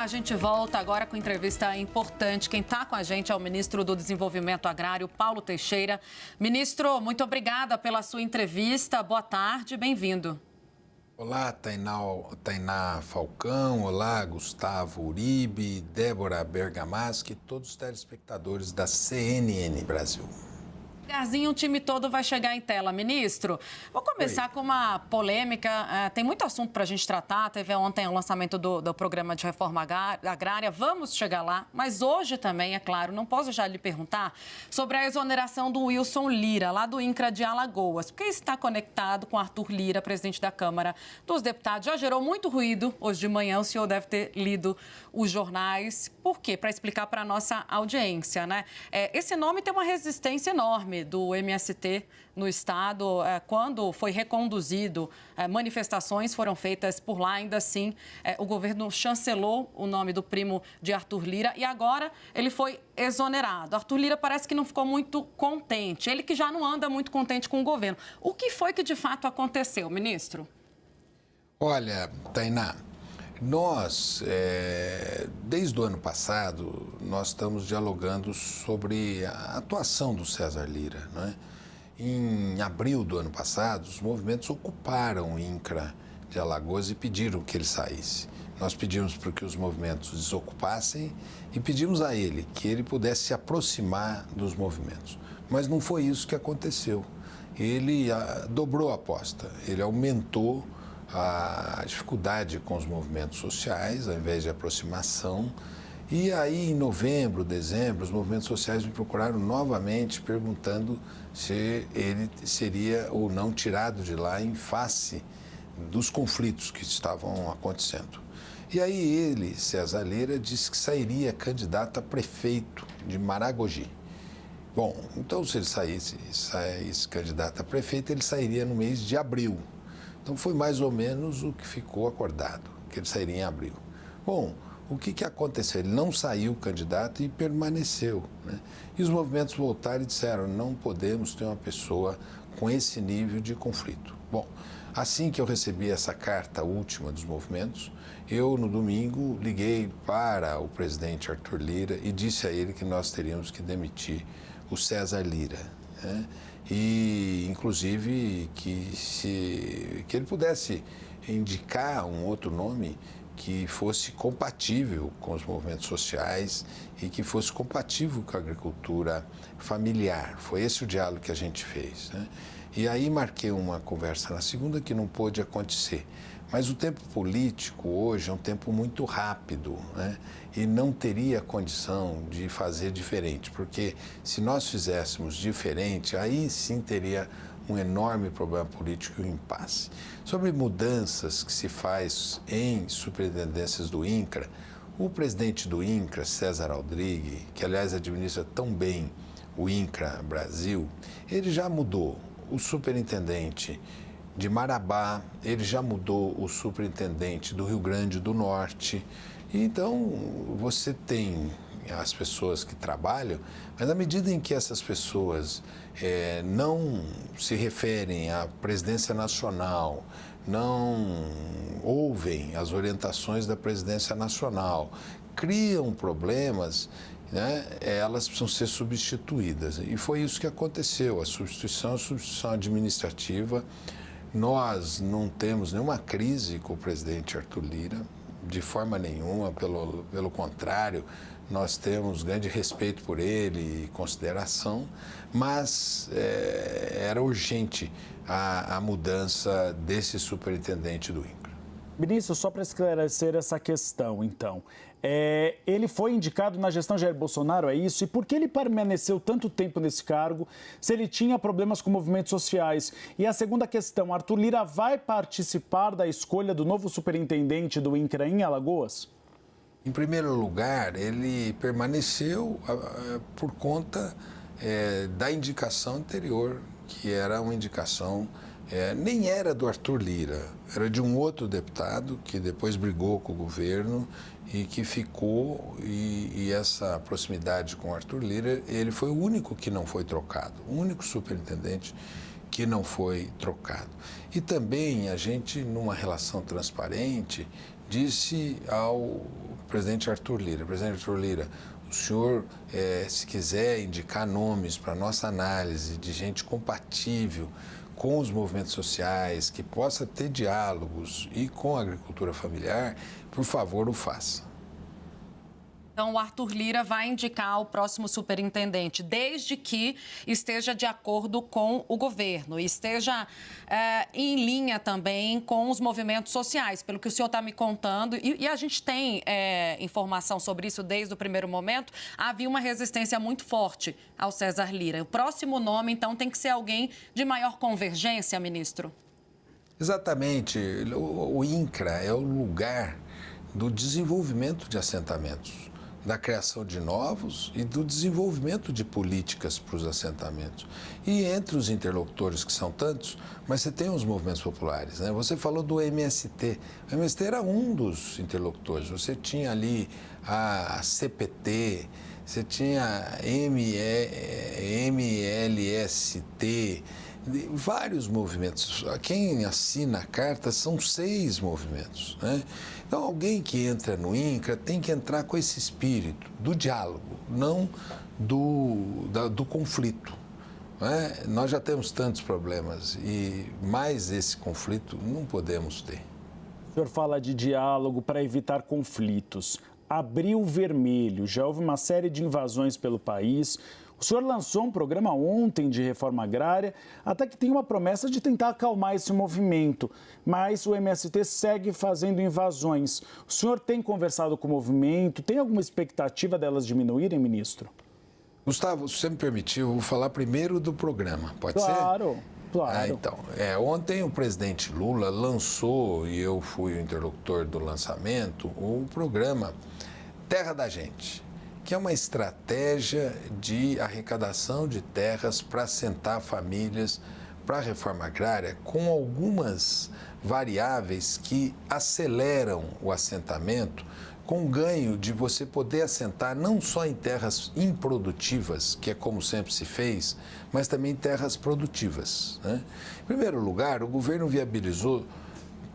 A gente volta agora com entrevista importante. Quem está com a gente é o ministro do Desenvolvimento Agrário, Paulo Teixeira. Ministro, muito obrigada pela sua entrevista. Boa tarde, bem-vindo. Olá, Tainá Falcão, olá, Gustavo Uribe, Débora Bergamaschi, todos os telespectadores da CNN Brasil. Devagarzinho, o time todo vai chegar em tela. Ministro, vou começar com uma polêmica. Tem muito assunto para a gente tratar. Teve ontem o lançamento do programa de reforma agrária. Vamos chegar lá. Mas hoje também, é claro, não posso já lhe perguntar sobre a exoneração do Wilson Lira, lá do INCRA de Alagoas. Porque está conectado com Arthur Lira, presidente da Câmara dos Deputados. Já gerou muito ruído hoje de manhã. O senhor deve ter lido os jornais. Por quê? Para explicar para a nossa audiência, né? Esse nome tem uma resistência enorme do MST no estado. Quando foi reconduzido, manifestações foram feitas por lá. Ainda assim, o governo chancelou o nome do primo de Arthur Lira e agora ele foi exonerado. Arthur Lira parece que não ficou muito contente. Ele que já não anda muito contente com o governo. O que foi que de fato aconteceu, ministro? Olha, Tainá, nós, desde o ano passado, nós estamos dialogando sobre a atuação do César Lira, não é? Em abril do ano passado, os movimentos ocuparam o INCRA de Alagoas e pediram que ele saísse. Nós pedimos para que os movimentos desocupassem e pedimos a ele que ele pudesse se aproximar dos movimentos. Mas não foi isso que aconteceu. Ele dobrou a aposta, ele aumentou a dificuldade com os movimentos sociais, ao invés de aproximação. E aí, em novembro, dezembro, os movimentos sociais me procuraram novamente perguntando se ele seria ou não tirado de lá em face dos conflitos que estavam acontecendo. E aí ele, César Lira, disse que sairia candidato a prefeito de Maragogi. Bom, então se ele saísse candidato a prefeito, ele sairia no mês de abril. Então, foi mais ou menos o que ficou acordado, que ele sairia em abril. Bom, o que aconteceu? Ele não saiu candidato e permaneceu, né? E os movimentos voltaram e disseram, não podemos ter uma pessoa com esse nível de conflito. Bom, assim que eu recebi essa carta última dos movimentos, eu, no domingo, liguei para o presidente Arthur Lira e disse a ele que nós teríamos que demitir o César Lira, né? E, inclusive, que ele pudesse indicar um outro nome que fosse compatível com os movimentos sociais e que fosse compatível com a agricultura familiar. Foi esse o diálogo que a gente fez, né? E aí marquei uma conversa na segunda que não pôde acontecer. Mas o tempo político hoje é um tempo muito rápido, né? E não teria condição de fazer diferente, porque se nós fizéssemos diferente, aí sim teria um enorme problema político e um impasse. Sobre mudanças que se faz em superintendências do INCRA, o presidente do INCRA, César Aldrich, que aliás administra tão bem o INCRA Brasil, ele já mudou o superintendente de Marabá, ele já mudou o superintendente do Rio Grande do Norte. Então, você tem as pessoas que trabalham, mas na medida em que essas pessoas não se referem à presidência nacional, não ouvem as orientações da presidência nacional, criam problemas, né, elas precisam ser substituídas. E foi isso que aconteceu, a substituição administrativa. Nós não temos nenhuma crise com o presidente Arthur Lira, de forma nenhuma, pelo contrário, nós temos grande respeito por ele e consideração, mas era urgente a mudança desse superintendente do INCRA. Ministro, só para esclarecer essa questão, então, ele foi indicado na gestão Jair Bolsonaro, é isso? E por que ele permaneceu tanto tempo nesse cargo se ele tinha problemas com movimentos sociais? E a segunda questão, Arthur Lira vai participar da escolha do novo superintendente do INCRA em Alagoas? Em primeiro lugar, ele permaneceu por conta da indicação anterior, que era uma indicação nem era do Arthur Lira, era de um outro deputado que depois brigou com o governo e que ficou, e essa proximidade com o Arthur Lira, ele foi o único que não foi trocado, o único superintendente que não foi trocado. E também a gente, numa relação transparente, disse ao presidente Arthur Lira: presidente Arthur Lira, o senhor, se quiser indicar nomes para nossa análise de gente compatível com os movimentos sociais, que possa ter diálogos e com a agricultura familiar, por favor, o faça. Então, o Arthur Lira vai indicar o próximo superintendente, desde que esteja de acordo com o governo e esteja em linha também com os movimentos sociais, pelo que o senhor está me contando. E a gente tem informação sobre isso desde o primeiro momento. Havia uma resistência muito forte ao César Lira. O próximo nome, então, tem que ser alguém de maior convergência, ministro? Exatamente. O INCRA é o lugar do desenvolvimento de assentamentos, da criação de novos e do desenvolvimento de políticas para os assentamentos. E entre os interlocutores, que são tantos, mas você tem os movimentos populares, né? Você falou do MST. O MST era um dos interlocutores. Você tinha ali a CPT, você tinha MLST, vários movimentos. Quem assina a carta são 6 movimentos, né? Então, alguém que entra no INCRA tem que entrar com esse espírito do diálogo, não do conflito, né? Nós já temos tantos problemas e mais esse conflito não podemos ter. O senhor fala de diálogo para evitar conflitos. Abril Vermelho, já houve uma série de invasões pelo país. O senhor lançou um programa ontem de reforma agrária, até que tem uma promessa de tentar acalmar esse movimento, mas o MST segue fazendo invasões. O senhor tem conversado com o movimento? Tem alguma expectativa delas diminuírem, ministro? Gustavo, se você me permitir, eu vou falar primeiro do programa, pode ser? Claro. Então, ontem o presidente Lula lançou, e eu fui o interlocutor do lançamento, o programa Terra da Gente, que é uma estratégia de arrecadação de terras para assentar famílias para a reforma agrária, com algumas variáveis que aceleram o assentamento, com o ganho de você poder assentar não só em terras improdutivas, que é como sempre se fez, mas também em terras produtivas, né? Em primeiro lugar, o governo viabilizou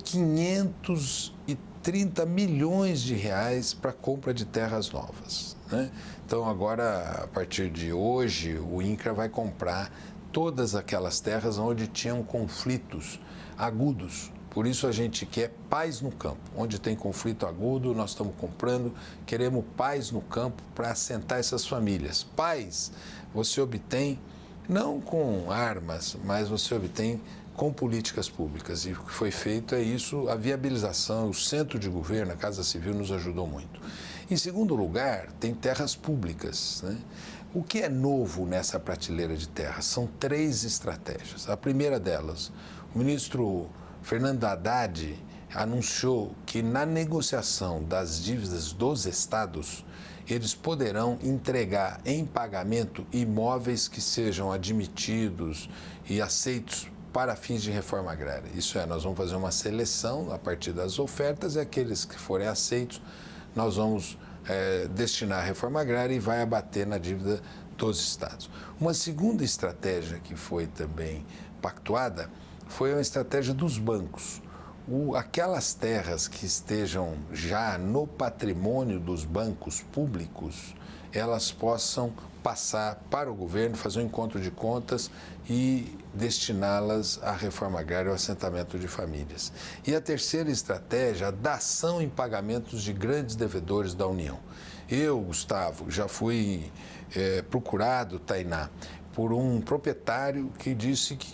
530 milhões de reais para a compra de terras novas, né? Então, agora, a partir de hoje, o INCRA vai comprar todas aquelas terras onde tinham conflitos agudos. Por isso, a gente quer paz no campo. Onde tem conflito agudo, nós estamos comprando, queremos paz no campo para assentar essas famílias. Paz você obtém não com armas, mas você obtém com políticas públicas. E o que foi feito é isso, a viabilização, o centro de governo, a Casa Civil nos ajudou muito. Em segundo lugar, tem terras públicas, né? O que é novo nessa prateleira de terras? São 3 estratégias. A primeira delas, o ministro Fernando Haddad anunciou que na negociação das dívidas dos estados, eles poderão entregar em pagamento imóveis que sejam admitidos e aceitos para fins de reforma agrária. Isso é, nós vamos fazer uma seleção a partir das ofertas e aqueles que forem aceitos, nós vamos destinar à reforma agrária e vai abater na dívida dos estados. Uma segunda estratégia que foi também pactuada foi uma estratégia dos bancos. Aquelas terras que estejam já no patrimônio dos bancos públicos, elas possam passar para o governo, fazer um encontro de contas e destiná-las à reforma agrária e ao assentamento de famílias. E a terceira estratégia, a dação em pagamentos de grandes devedores da União. Eu, Gustavo, já fui procurado, Tainá, por um proprietário que disse que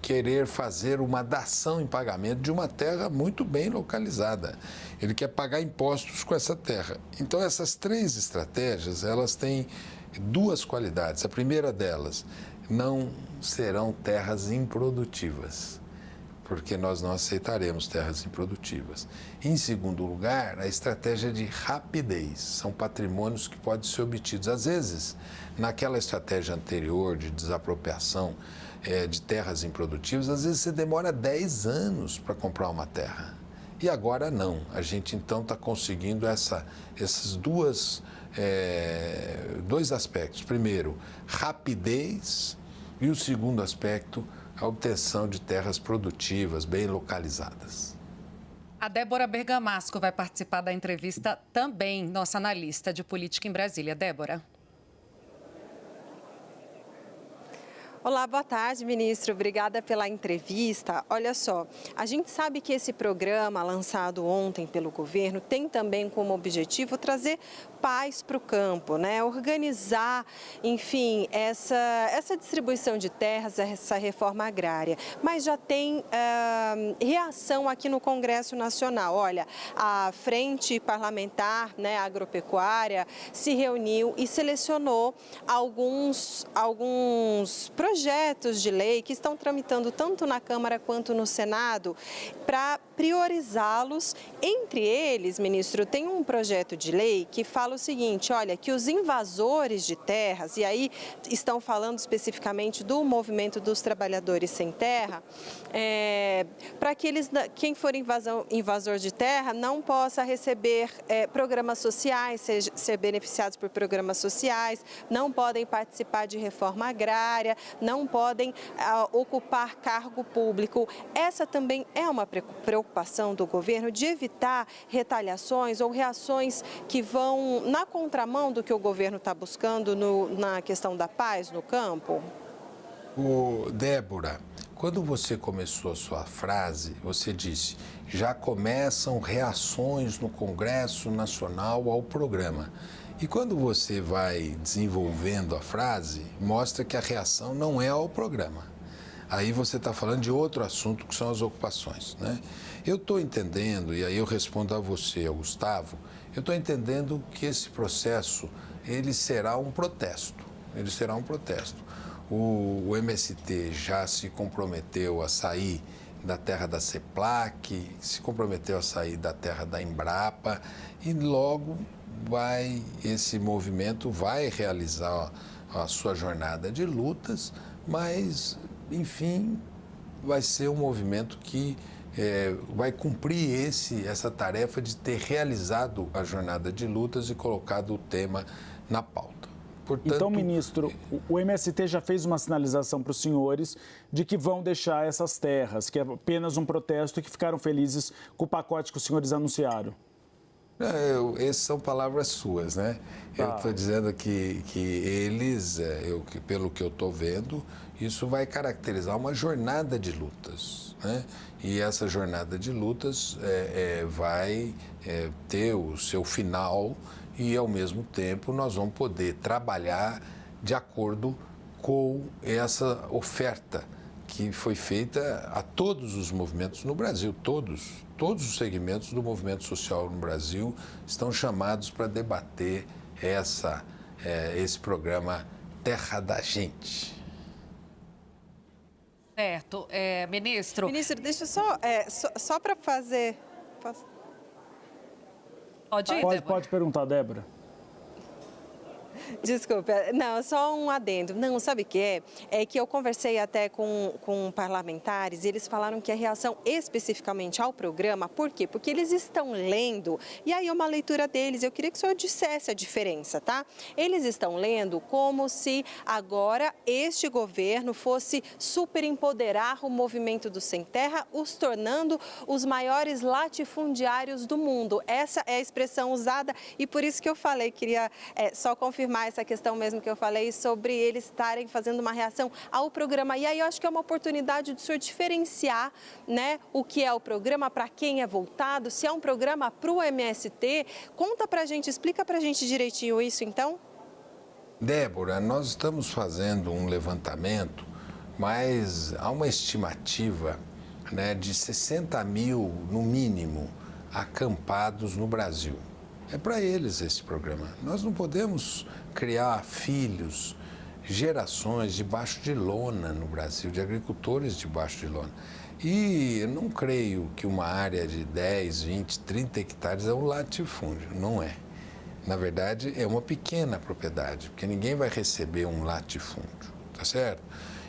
querer fazer uma dação em pagamento de uma terra muito bem localizada. Ele quer pagar impostos com essa terra. Então, essas 3 estratégias, elas têm 2 qualidades. A primeira delas, não serão terras improdutivas, porque nós não aceitaremos terras improdutivas. Em segundo lugar, a estratégia de rapidez. São patrimônios que podem ser obtidos. Às vezes, naquela estratégia anterior de desapropriação de terras improdutivas, às vezes você demora 10 anos para comprar uma terra. E agora não. A gente então está conseguindo esses 2 aspectos. Primeiro, rapidez, e o segundo aspecto, a obtenção de terras produtivas, bem localizadas. A Débora Bergamasco vai participar da entrevista também, nossa analista de política em Brasília. Débora. Olá, boa tarde, ministro. Obrigada pela entrevista. Olha só, a gente sabe que esse programa lançado ontem pelo governo tem também como objetivo trazer paz para o campo, né? Organizar, enfim, essa distribuição de terras, essa reforma agrária. Mas já tem reação aqui no Congresso Nacional. Olha, a Frente Parlamentar, né, Agropecuária se reuniu e selecionou alguns projetos de lei que estão tramitando tanto na Câmara quanto no Senado para priorizá-los. Entre eles, ministro, tem um projeto de lei que fala o seguinte, olha, que os invasores de terras, e aí estão falando especificamente do movimento dos trabalhadores sem terra, para que quem for invasor de terra não possa receber programas sociais, ser beneficiados por programas sociais, não podem participar de reforma agrária, não podem ocupar cargo público. Essa também é uma preocupação do governo de evitar retaliações ou reações que vão na contramão do que o governo está buscando na questão da paz no campo? Débora, quando você começou a sua frase, você disse, já começam reações no Congresso Nacional ao programa. E quando você vai desenvolvendo a frase, mostra que a reação não é ao programa. Aí você está falando de outro assunto, que são as ocupações, né? Eu estou entendendo, e aí eu respondo a você, ao Gustavo, eu estou entendendo que esse processo, ele será um protesto. Ele será um protesto. O MST já se comprometeu a sair da terra da CEPLAC, se comprometeu a sair da terra da Embrapa, e logo esse movimento vai realizar a sua jornada de lutas, mas, enfim, vai ser um movimento que vai cumprir essa tarefa de ter realizado a jornada de lutas e colocado o tema na pauta. Portanto, então, ministro, o MST já fez uma sinalização para os senhores de que vão deixar essas terras, que é apenas um protesto e que ficaram felizes com o pacote que os senhores anunciaram. Essas são palavras suas, né? Eu estou dizendo que eles, pelo que eu estou vendo, isso vai caracterizar uma jornada de lutas, né? E essa jornada de lutas vai ter o seu final e, ao mesmo tempo, nós vamos poder trabalhar de acordo com essa oferta que foi feita a todos os movimentos no Brasil, todos os segmentos do movimento social no Brasil estão chamados para debater esse programa Terra da Gente. Certo. Ministro... Ministro, deixa só para fazer... Posso? Pode ir, Débora? Pode perguntar, Débora. Desculpa, não, só um adendo. Não, sabe o que é? É que eu conversei até com parlamentares e eles falaram que a reação especificamente ao programa, por quê? Porque eles estão lendo, e aí é uma leitura deles, eu queria que o senhor dissesse a diferença, tá? Eles estão lendo como se agora este governo fosse superempoderar o movimento do Sem Terra, os tornando os maiores latifundiários do mundo. Essa é a expressão usada e por isso que eu falei, queria só confirmar essa questão mesmo que eu falei sobre eles estarem fazendo uma reação ao programa. E aí eu acho que é uma oportunidade de o senhor diferenciar, né, o que é o programa, para quem é voltado, se é um programa para o MST. Conta pra gente, explica pra gente direitinho isso, então. Débora, nós estamos fazendo um levantamento, mas há uma estimativa, né, de 60 mil, no mínimo, acampados no Brasil. É para eles esse programa. Nós não podemos criar filhos, gerações debaixo de lona no Brasil, de agricultores debaixo de lona. E eu não creio que uma área de 10, 20, 30 hectares é um latifúndio, não é. Na verdade, é uma pequena propriedade, porque ninguém vai receber um latifúndio, tá certo?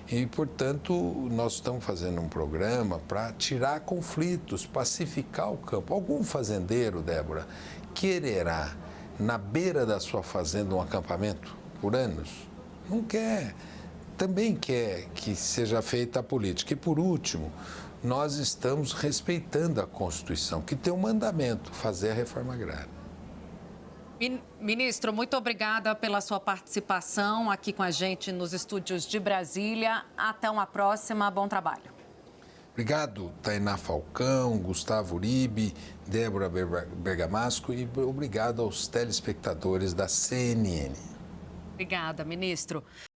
E, portanto, nós estamos fazendo um programa para tirar conflitos, pacificar o campo. Algum fazendeiro, Débora, quererá, na beira da sua fazenda, um acampamento por anos? Não quer. Também quer que seja feita a política. E, por último, nós estamos respeitando a Constituição, que tem um mandamento, fazer a reforma agrária. Ministro, muito obrigada pela sua participação aqui com a gente nos estúdios de Brasília. Até uma próxima. Bom trabalho. Obrigado, Tainá Falcão, Gustavo Uribe, Débora Bergamasco e obrigado aos telespectadores da CNN. Obrigada, ministro.